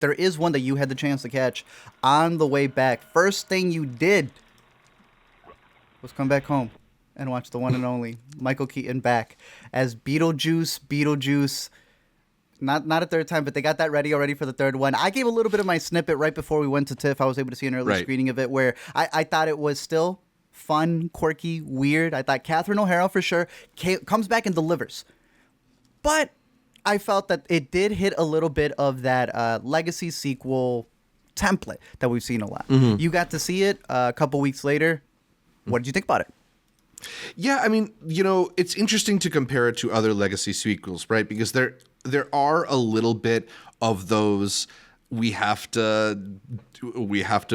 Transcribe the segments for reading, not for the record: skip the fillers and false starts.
there is one that you had the chance to catch on the way back. First thing you did was come back home and watch the one and only Michael Keaton back as Beetlejuice. Not a third time, but they got that ready already for the third one. I gave a little bit of my snippet right before we went to TIFF. I was able to see an early screening of it where I thought it was still fun, quirky, weird. I thought Catherine O'Hara for sure comes back and delivers. But I felt that it did hit a little bit of that legacy sequel template that we've seen a lot. Mm-hmm. You got to see it a couple weeks later. What did you think about it? Yeah, I mean, it's interesting to compare it to other legacy sequels, right? Because there are a little bit of those we have to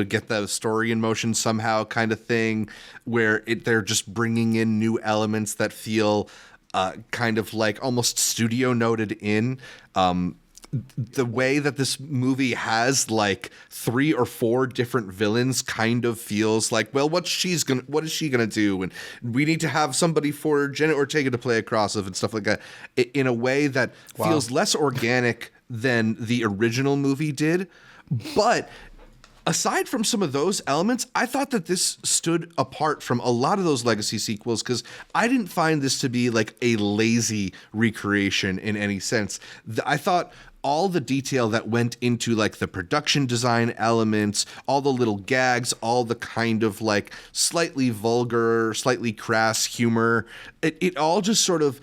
get the story in motion somehow kind of thing, where they're just bringing in new elements that feel kind of like almost studio noted in. The way that this movie has like 3 or 4 different villains kind of feels like, well, what is she gonna do? And we need to have somebody for Jenna Ortega to play across of and stuff like that in a way that feels less organic than the original movie did. But aside from some of those elements, I thought that this stood apart from a lot of those legacy sequels because I didn't find this to be like a lazy recreation in any sense. I thought all the detail that went into like the production design elements, all the little gags, all the kind of like slightly vulgar, slightly crass humor, it all just sort of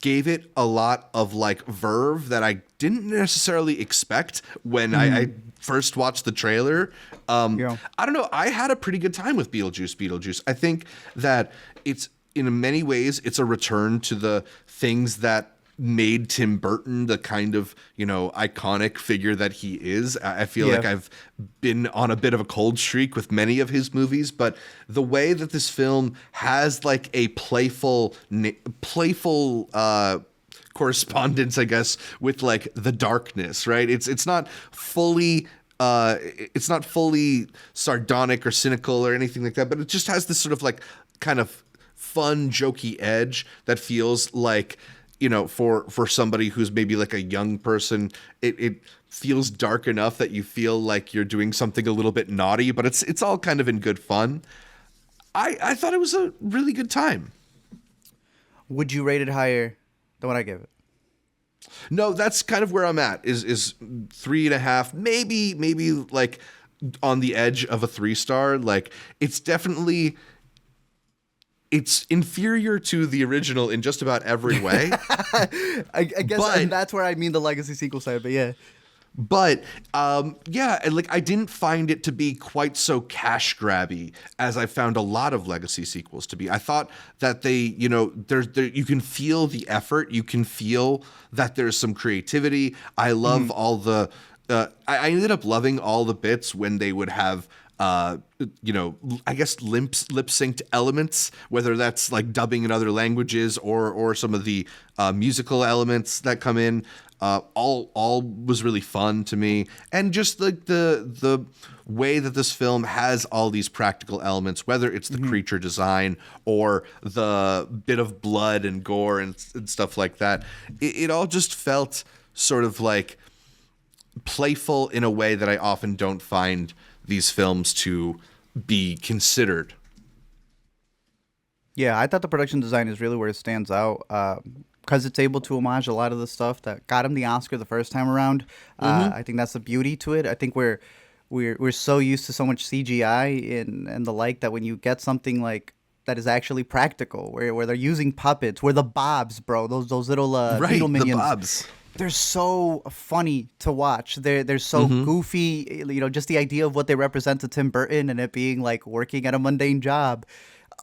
gave it a lot of like verve that I didn't necessarily expect when I first watched the trailer. I don't know. I had a pretty good time with Beetlejuice. I think that it's in many ways, it's a return to the things that made Tim Burton the kind of, iconic figure that he is. I feel like I've been on a bit of a cold streak with many of his movies, but the way that this film has like a playful correspondence, I guess, with like the darkness, right? It's not fully sardonic or cynical or anything like that, but it just has this sort of like kind of fun, jokey edge that feels like, for somebody who's maybe like a young person, it feels dark enough that you feel like you're doing something a little bit naughty, but it's all kind of in good fun. I thought it was a really good time. Would you rate it higher than what I gave it? No, that's kind of where I'm at, is 3.5, maybe like on the edge of a 3-star. Like it's definitely... It's inferior to the original in just about every way. I guess that's where I mean the legacy sequel side, but yeah. But like I didn't find it to be quite so cash grabby as I found a lot of legacy sequels to be. I thought that they, you can feel the effort, you can feel that there's some creativity. I love all the. I ended up loving all the bits when they would have. I guess lip synced elements, whether that's like dubbing in other languages or some of the musical elements that come in. All was really fun to me, and just like the way that this film has all these practical elements, whether it's the creature design or the bit of blood and gore and stuff like that, it all just felt sort of like playful in a way that I often don't find these films to be considered. Yeah, I thought the production design is really where it stands out because it's able to homage a lot of the stuff that got him the Oscar the first time around. I think that's the beauty to it. I think we're so used to so much CGI and the like that when you get something like that is actually practical, where they're using puppets, where the Bobs, bro, those little beetle minions. The Bobs. They're so funny to watch. They're so goofy. Just the idea of what they represent to Tim Burton and it being like working at a mundane job.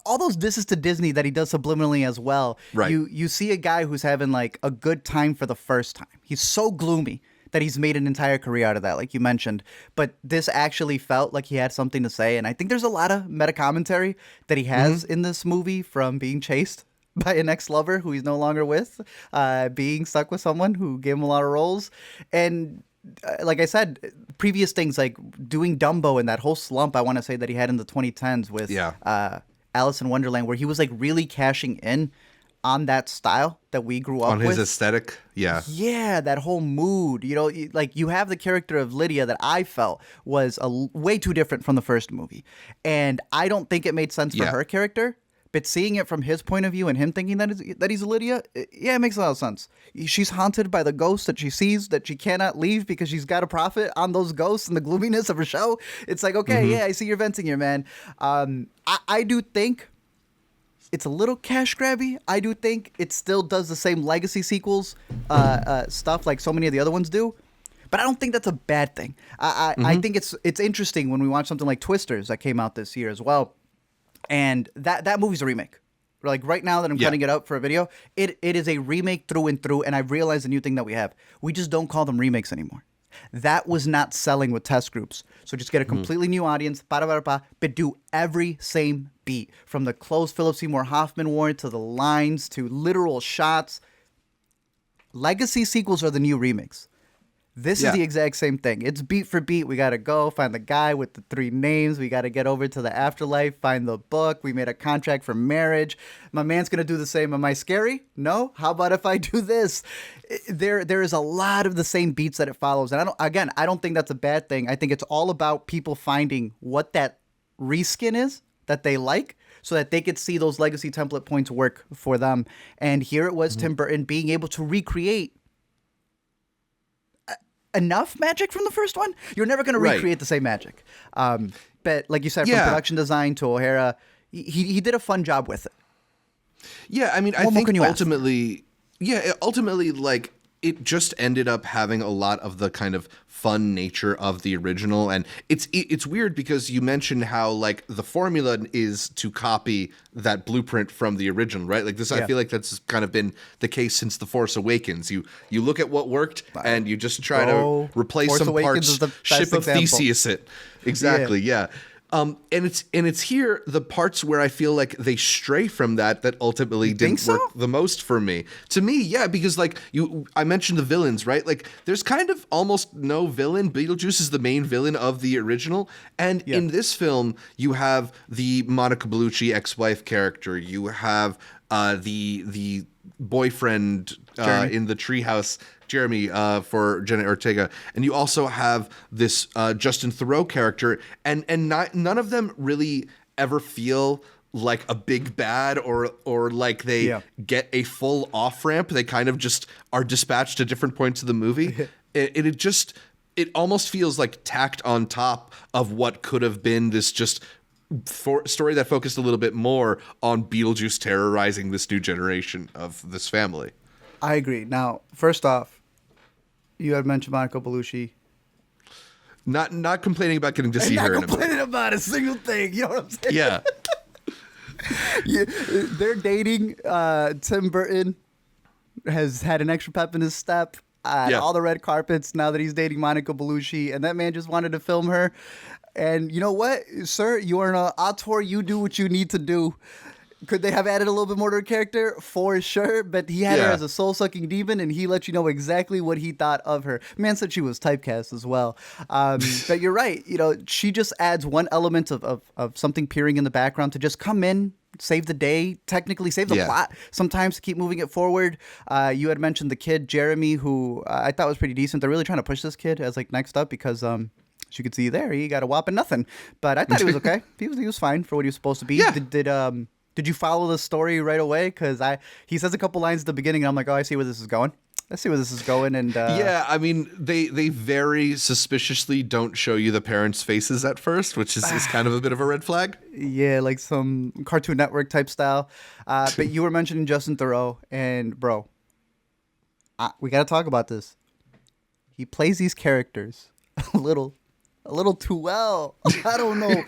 All those disses to Disney that he does subliminally as well. Right. You see a guy who's having like a good time for the first time. He's so gloomy that he's made an entire career out of that, like you mentioned. But this actually felt like he had something to say. And I think there's a lot of meta commentary that he has in this movie, from being chased by an ex-lover who he's no longer with, being stuck with someone who gave him a lot of roles. And like I said, previous things like doing Dumbo and that whole slump I want to say that he had in the 2010s with Alice in Wonderland, where he was like really cashing in on that style that we grew up On with. his aesthetic. Yeah. Yeah, that whole mood. Like you have the character of Lydia that I felt was way too different from the first movie. And I don't think it made sense for Yeah. her character. But seeing it from his point of view and him thinking that he's Lydia, yeah, it makes a lot of sense. She's haunted by the ghosts that she sees that she cannot leave because she's got to profit on those ghosts and the gloominess of her show. It's like, okay, yeah, I see you're venting here, man. I do think it's a little cash grabby. I do think it still does the same legacy sequels stuff like so many of the other ones do. But I don't think that's a bad thing. I think it's interesting when we watch something like Twisters that came out this year as well. And that movie's a remake. Like right now that I'm cutting it up for a video, it is a remake through and through. And I've realized a new thing that we have. We just don't call them remakes anymore. That was not selling with test groups. So just get a completely new audience, but do every same beat. From the clothes Philip Seymour Hoffman wore to the lines to literal shots. Legacy sequels are the new remakes. This is the exact same thing. It's beat for beat. We got to go find the guy with the 3 names. We got to get over to the afterlife, find the book. We made a contract for marriage. My man's going to do the same. Am I scary? No. How about if I do this? There is a lot of the same beats that it follows. And I don't think that's a bad thing. I think it's all about people finding what that reskin is that they like so that they could see those legacy template points work for them. And here it was Tim Burton being able to recreate enough magic from the first one. You're never going to recreate the same magic. But like you said, from production design to O'Hara, he did a fun job with it. Yeah, I mean, I think ultimately, like, it just ended up having a lot of the kind of fun nature of the original. And it's weird because you mentioned how, like, the formula is to copy that blueprint from the original, right? Like this, I feel like that's kind of been the case since The Force Awakens. You look at what worked and you just try to replace Force some Awakens parts, ship of Theseus it. Exactly, yeah. And it's here the parts where I feel like they stray from that ultimately didn't work the most for me. To me, yeah, because like I mentioned the villains, right? Like there's kind of almost no villain. Beetlejuice is the main villain of the original, and in this film you have the Monica Bellucci ex-wife character. You have the boyfriend in the treehouse, Jeremy, for Jenna Ortega, and you also have this Justin Theroux character, and none of them really ever feel like a big bad or like they get a full off ramp. They kind of just are dispatched to different points of the movie. It almost feels like tacked on top of what could have been this just story that focused a little bit more on Beetlejuice terrorizing this new generation of this family. I agree. Now, first off, you had mentioned Monica Bellucci. Not complaining about getting to see her in a movie. Not complaining about a single thing. You know what I'm saying? Yeah. They're dating. Tim Burton has had an extra pep in his step. All the red carpets now that he's dating Monica Bellucci, and that man just wanted to film her. And you know what, sir? You are an auteur. You do what you need to do. Could they have added a little bit more to her character? For sure. But he had her as a soul-sucking demon, and he let you know exactly what he thought of her. Man said she was typecast as well. But you're right. You know, she just adds one element of something peering in the background to just come in, save the day, technically save the plot sometimes to keep moving it forward. You had mentioned the kid, Jeremy, who I thought was pretty decent. They're really trying to push this kid as like next up because as you could see there, he got a whopping nothing. But I thought he was okay. He was fine for what he was supposed to be. Yeah. Did you follow the story right away? Because he says a couple lines at the beginning, and I'm like, oh, I see where this is going. Let's see where this is going. And yeah, I mean, they very suspiciously don't show you the parents' faces at first, which is kind of a bit of a red flag. Yeah, like some Cartoon Network type style. But you were mentioning Justin Theroux, and bro, we got to talk about this. He plays these characters a little too well. I don't know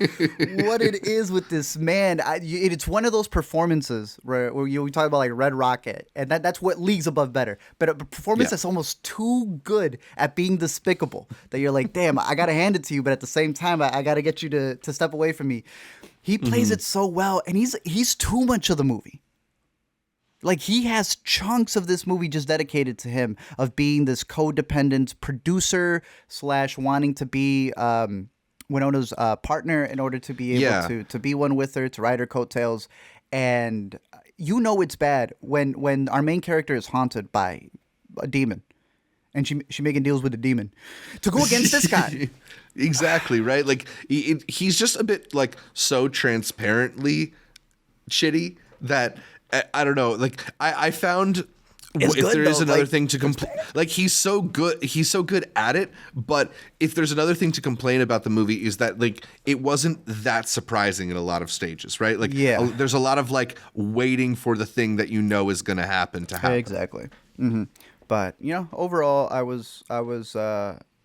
what it is with this man. It's one of those performances where we talk about like Red Rocket, and that's what leagues above better. But a performance that's almost too good at being despicable that you're like, damn, I got to hand it to you, but at the same time, I got to get you to step away from me. He plays it so well, and he's too much of the movie. Like, he has chunks of this movie just dedicated to him, of being this codependent producer / wanting to be Winona's partner in order to be able to be one with her, to ride her coattails. And you know it's bad when our main character is haunted by a demon, and she making deals with the demon to go against this guy. Exactly, right? Like he's just a bit like so transparently shitty that I don't know. Like I found It's if good, there is though. another Like, thing to complain, like he's so good at it. But if there's another thing to complain about the movie is that like it wasn't that surprising in a lot of stages, right? Like Yeah. there's a lot of like waiting for the thing that you know is going to happen to happen. Exactly. But overall,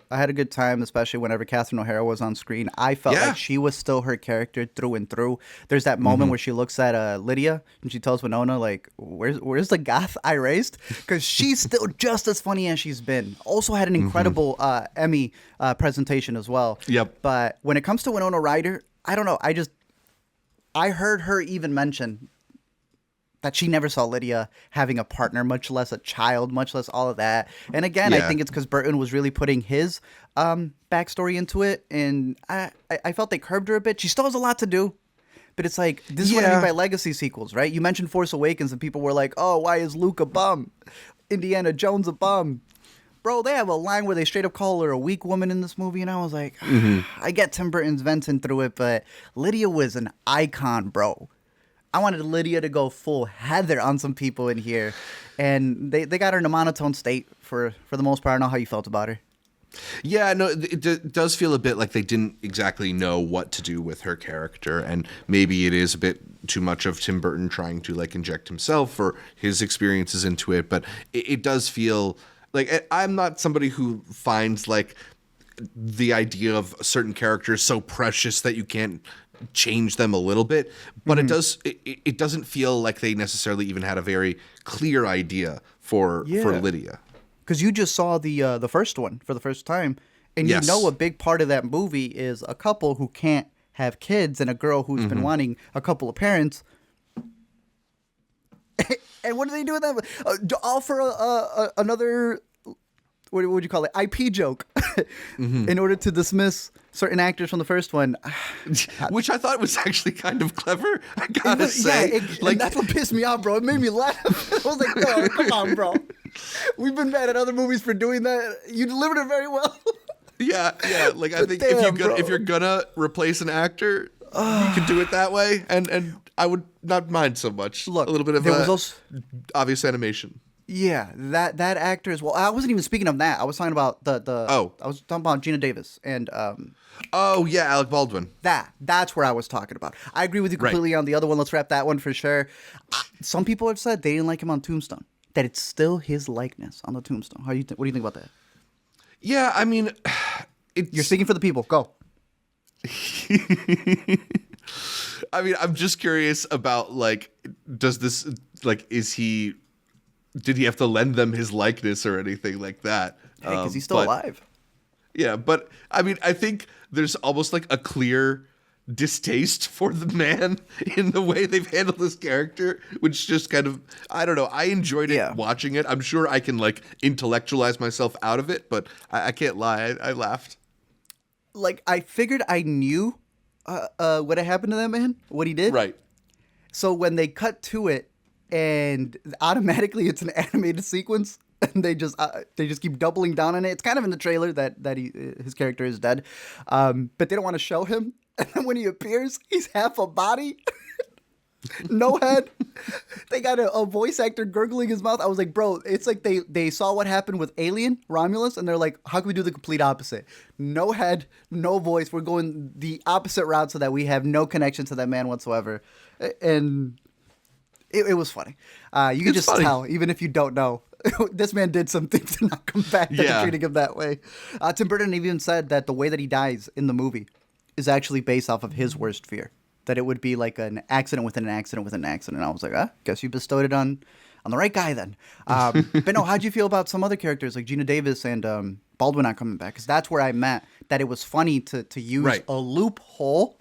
I had a good time, especially whenever Catherine O'Hara was on screen. I felt Yeah. like she was still her character through and through. There's that moment where she looks at Lydia and she tells Winona, like, "Where's the goth I raised?" Because she's still just as funny as she's been. Also had an incredible Emmy presentation as well. Yep. But when it comes to Winona Ryder, I don't know. I heard her even mention that she never saw Lydia having a partner, much less a child, much less all of that. And again, I Yeah. think it's because Burton was really putting his backstory into it, and I felt they curbed her a bit. She still has a lot to do, but it's like, this is what I mean Yeah. by legacy sequels, right? You mentioned Force Awakens, and people were like, "Oh, why is Luke a bum? Indiana Jones a bum?" Bro, they have a line where they straight up call her a weak woman in this movie, and I was like, I get Tim Burton's venting through it, but Lydia was an icon, bro. I wanted Lydia to go full Heather on some people in here, and they got her in a monotone state for the most part. I don't know how you felt about her. Yeah, no, it does feel a bit like they didn't exactly know what to do with her character, and maybe it is a bit too much of Tim Burton trying to like inject himself or his experiences into it, but it does feel like I'm not somebody who finds like the idea of certain characters so precious that you can't change them a little bit, but it doesn't feel like they necessarily even had a very clear idea for Lydia. Because you just saw the first one for the first time, and Yes. you know a big part of that movie is a couple who can't have kids and a girl who's been wanting a couple of parents. And what do they do with that? Offer another, what would you call it, IP joke in order to dismiss certain actors from the first one. Which I thought was actually kind of clever, I gotta say. Like, that's what pissed me off, bro. It made me laugh. I was like, bro, come on, bro. We've been mad at other movies for doing that. You delivered it very well. Yeah. Like I think Damn, if you're gonna replace an actor, you can do it that way, and I would not mind so much. Look, a little bit of there was also, obvious animation. yeah, that actor as well. I wasn't even speaking of that. I was talking about I was talking about Gina Davis and Oh yeah, Alec Baldwin. That's where I was talking about. I agree with you completely on the other one. Let's wrap that one for sure. Some people have said they didn't like him on Tombstone. That it's still his likeness on the Tombstone. What do you think about that? Yeah, I mean, You're speaking for the people. Go. I mean, I'm just curious about like, does this like, did he have to lend them his likeness or anything like that? Because he's still alive. Yeah, but I mean, I think there's almost like a clear distaste for the man in the way they've handled this character, which just kind of, I don't know. I enjoyed it watching it. I'm sure I can like intellectualize myself out of it, but I can't lie. I laughed. Like, I figured I knew what had happened to that man, what he did. Right. So when they cut to it, and automatically it's an animated sequence, and they just keep doubling down on it. It's kind of in the trailer that his character is dead, but they don't want to show him. And then when he appears, he's half a body, no head. They got a voice actor gurgling his mouth. I was like, bro, it's like they saw what happened with Alien, Romulus, and they're like, how can we do the complete opposite? No head, no voice. We're going the opposite route so that we have no connection to that man whatsoever. And it was funny. You can just tell, even if you don't know. This man did something to not come back that they're treating him that way. Tim Burton even said that the way that he dies in the movie is actually based off of his worst fear. That it would be like an accident within an accident within an accident. And I was like, guess you bestowed it on the right guy then. But no, how'd you feel about some other characters like Gina Davis and Baldwin not coming back? Because that's where I meant that it was funny to use a loophole.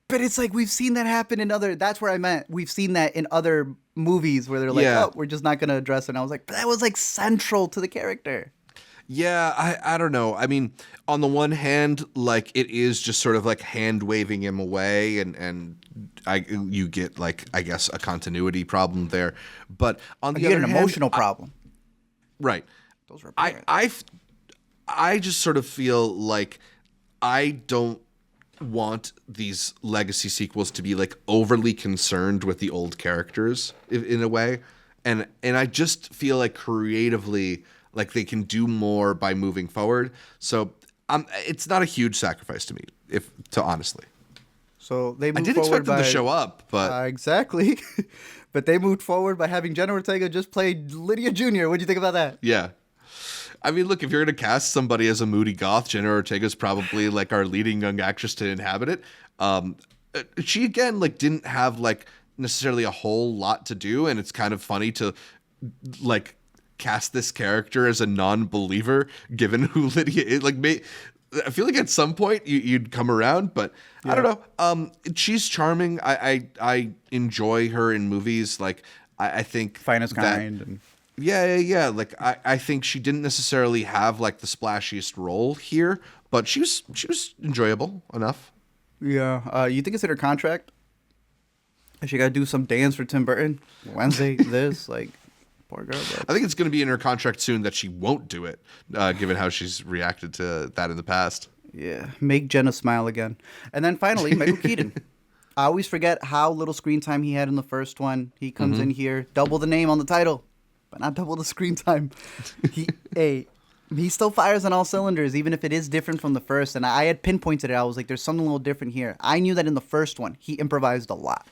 But it's like we've seen that happen in other. That's where I meant we've seen that in other movies where they're like, oh, we're just not going to address it. And I was like, but that was like central to the character. Yeah, I don't know. I mean, on the one hand, like it is just sort of like hand waving him away, and you get like I guess a continuity problem there. But on the You other get an hand, emotional problem. right? Those were I parents. I just sort of feel like I don't want these legacy sequels to be like overly concerned with the old characters in a way, and I just feel like creatively like they can do more by moving forward. So it's not a huge sacrifice to me, if to honestly. So they I moved did forward expect them by to show up, but exactly, but they moved forward by having Jenna Ortega just play Lydia Jr. What do you think about that? yeah. I mean, look, if you're going to cast somebody as a moody goth, Jenna Ortega's probably like our leading young actress to inhabit it. She again like didn't have like necessarily a whole lot to do, and it's kind of funny to like cast this character as a non-believer given who Lydia is. Like, I feel like at some point you'd come around, but I don't know. She's charming. I enjoy her in movies. Like, I think Finest that, Kind. And... Yeah. Like I think she didn't necessarily have like the splashiest role here, but she was enjoyable enough. Yeah. You think it's in her contract? She got to do some dance for Tim Burton Wednesday. This like poor girl. But... I think it's going to be in her contract soon that she won't do it, given how she's reacted to that in the past. Yeah, make Jenna smile again. And then finally, Michael Keaton. I always forget how little screen time he had in the first one. He comes in here, double the name on the title, but not double the screen time. He still fires on all cylinders, even if it is different from the first. And I had pinpointed it. I was like, there's something a little different here. I knew that in the first one, he improvised a lot.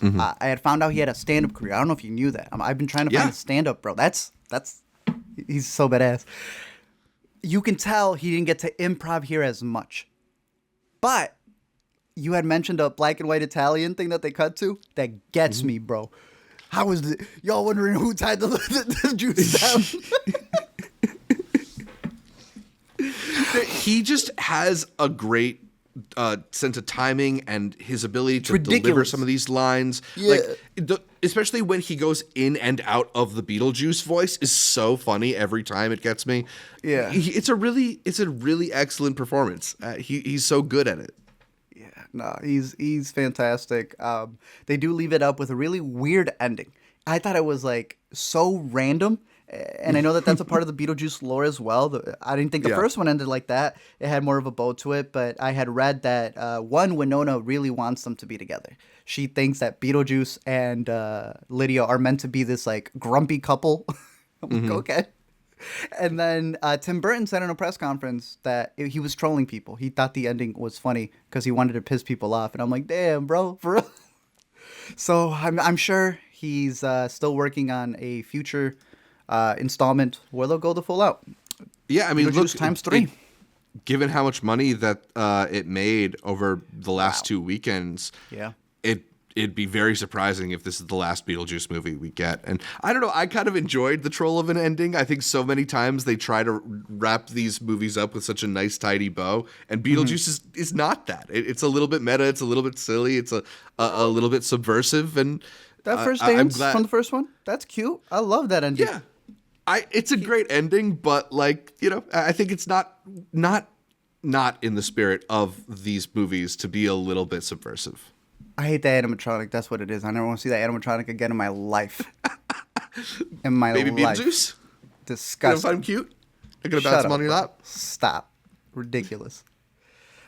I had found out he had a stand-up career. I don't know if you knew that. I've been trying to find a stand-up, bro. He's so badass. You can tell he didn't get to improv here as much. But you had mentioned a black and white Italian thing that they cut to. That gets me, bro. How is it? Y'all wondering who tied the juice down? He just has a great sense of timing and his ability to deliver some of these lines. Yeah. Like, especially when he goes in and out of the Beetlejuice voice is so funny every time. It gets me. Yeah. It's a really excellent performance. He's so good at it. Yeah, no, he's fantastic. They do leave it up with a really weird ending. I thought it was like so random, and I know that that's a part of the Beetlejuice lore as well. I didn't think the first one ended like that. It had more of a bow to it, but I had read that Winona really wants them to be together. She thinks that Beetlejuice and Lydia are meant to be this like grumpy couple. I'm like, okay. And then Tim Burton said in a press conference that he was trolling people. He thought the ending was funny because he wanted to piss people off. And I'm like, damn, bro, for real. So I'm sure he's still working on a future installment where they'll go the full out. Yeah, I mean, look, times 3. Given how much money that it made over the last 2 weekends, it'd be very surprising if this is the last Beetlejuice movie we get. And I don't know, I kind of enjoyed the troll of an ending. I think so many times they try to wrap these movies up with such a nice, tidy bow. And Beetlejuice is not that. It's a little bit meta. It's a little bit silly. It's a little bit subversive. And that first dance from the first one, that's cute. I love that ending. Yeah. It's a great ending, but like, you know, I think it's not in the spirit of these movies to be a little bit subversive. I hate that animatronic. That's what it is. I never want to see that animatronic again in my life. In my Baby life. Beetlejuice? Disgusting. If I'm cute? I'm going to bounce them on your lap? Stop. Ridiculous.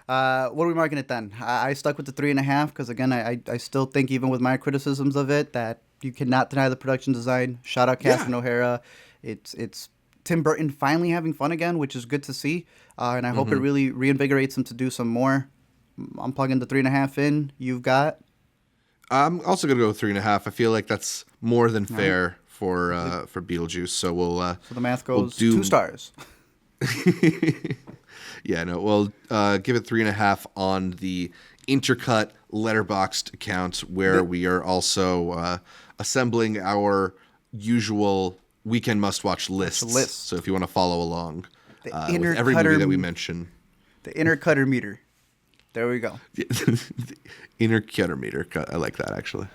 What are we marking it then? I stuck with the 3.5 because, again, I still think, even with my criticisms of it, that you cannot deny the production design. Shout out Catherine O'Hara. It's Tim Burton finally having fun again, which is good to see. And I hope it really reinvigorates him to do some more. I'm plugging the 3.5 in. You've got? I'm also going to go 3.5. I feel like that's more than fair for Beetlejuice. So we'll. So the math goes 2 stars. Yeah, no, we'll give it 3.5 on the Intercut letterboxed account, where we are also assembling our usual weekend must-watch lists. So if you want to follow along with every movie that we mention. The Intercutter meter. There we go. The Intercutter meter. I like that, actually.